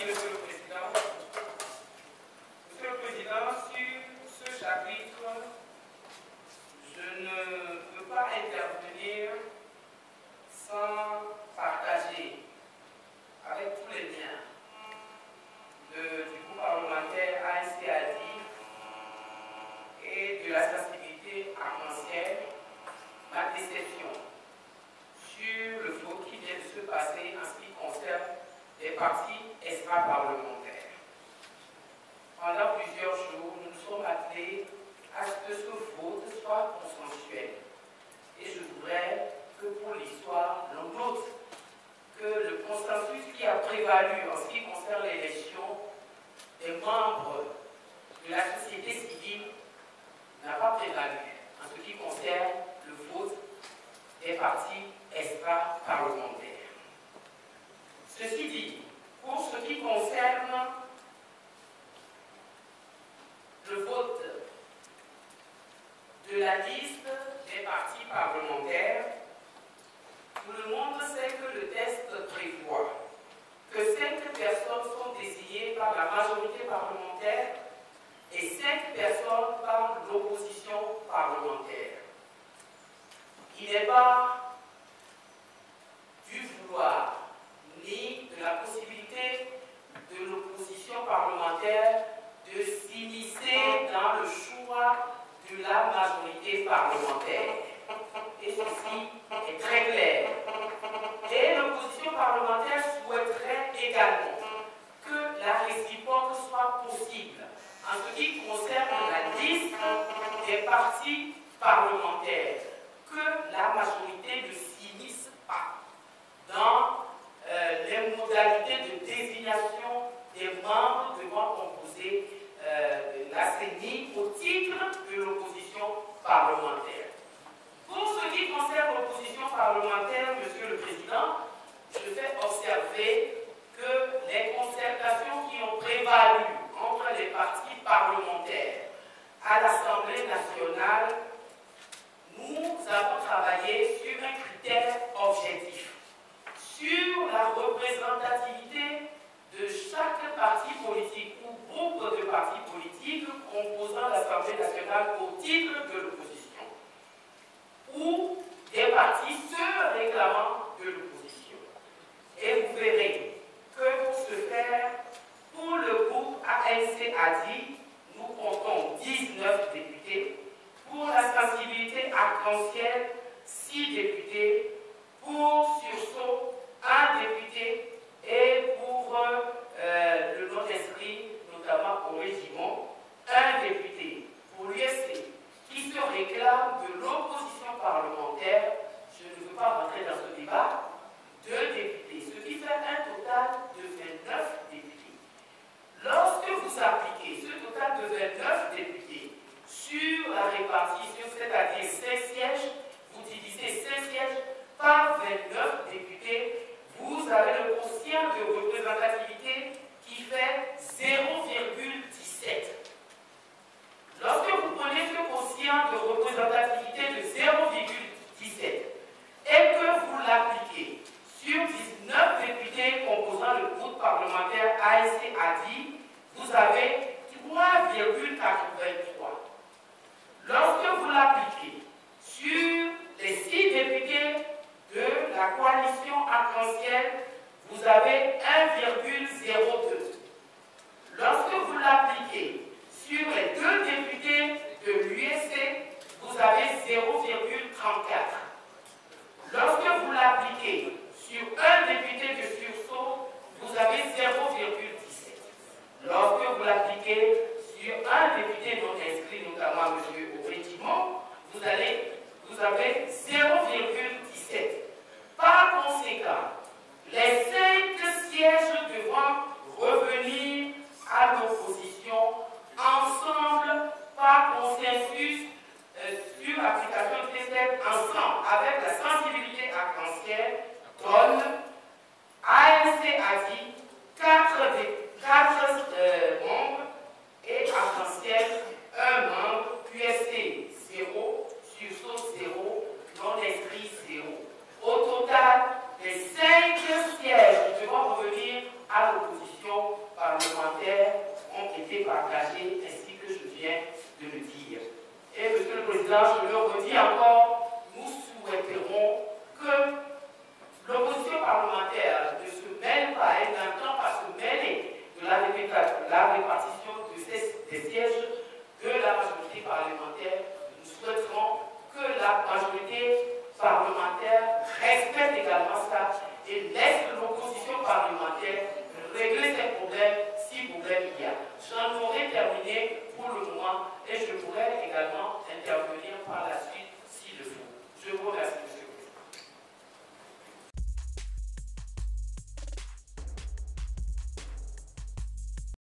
Monsieur le Président. Monsieur le Président, sur ce chapitre, je ne peux pas intervenir sans partager avec tous les liens du groupe parlementaire ANC-ADI et de la sensibilité arc-en-ciel ma déception sur le vote qui vient de se passer en ce qui concerne les partis extra-parlementaires. Pendant plusieurs jours, nous nous sommes attelés à ce que ce vote soit consensuel. Et je voudrais que pour l'histoire, l'on note que le consensus qui a prévalu en ce qui concerne l'élection des membres de la société civile n'a pas prévalu en ce qui concerne le vote des partis extra-parlementaires. Ceci dit, pour ce qui concerne le vote de la liste des partis parlementaires, tout le monde sait que le texte prévoit que 5 personnes sont désignées par la majorité parlementaire et 5 personnes par l'opposition parlementaire. Il n'est pas du vouloir ni de la possibilité de l'opposition parlementaire de s'immiscer dans le choix de la majorité parlementaire. Et ceci est très clair. Et l'opposition parlementaire souhaiterait également que la réciproque soit possible en ce qui concerne la liste des partis parlementaires, que la majorité ne s'immisce pas dans les modalités de désignation des membres devant composer la CENI au titre de l'opposition parlementaire. Pour ce qui concerne l'opposition parlementaire, Monsieur le Président, je fais observer que les concertations qui ont prévalu entre les partis parlementaires à l'Assemblée nationale, nous avons travaillé sur un critère objectif, sur la représentativité de chaque parti politique ou groupe de partis politiques composant l'Assemblée nationale au titre de l'opposition, ou des partis se réclamant de l'opposition. Et vous verrez que pour ce faire, pour le groupe ANC-ADI, nous comptons 19 députés, pour la sensibilité arc-en-ciel, 6 députés, pour Sursaut, 1 député, et pour le non-inscrit, notamment au régiment, 1 député. Pour l'USC, qui se réclame de l'opposition parlementaire, je ne veux pas rentrer dans ce débat, 2 députés, ce qui fait un total de 29 députés. Lorsque vous appliquez ce total de 29 députés sur la répartition, c'est-à-dire 5 sièges, vous divisez 5 sièges par 29 députés, vous avez le quotient de représentativité qui fait 0,17. Lorsque vous prenez ce quotient de représentativité de 0,17 et que vous l'appliquez sur 19 députés composant le groupe parlementaire ANC-ADI, vous avez 3,83. Lorsque vous l'appliquez sur les 6 députés de la coalition arc-en-ciel, vous avez 1,02. Lorsque vous l'appliquez sur les 2 députés de l'USC, vous avez 0,34. Lorsque vous l'appliquez sur un député de Sursaut, vous avez 0,17. Lorsque vous l'appliquez sur un député non inscrit, notamment M. Aubry-Timon, vous avez 0,17. Par conséquent, les 5 sièges devront revenir à l'opposition ensemble par consensus sur l'application de système ensemble avec la sensibilité arc-en-ciel donne ANC-ADI 4 membres et arc-en-ciel 1 membre, USC 0, Sursaut 0, non inscrit 0. Au total, les 5 sièges devront revenir à l'opposition partagée, ainsi que je viens de le dire. Et Monsieur le Président, je le redis encore, nous souhaiterons que l'opposition parlementaire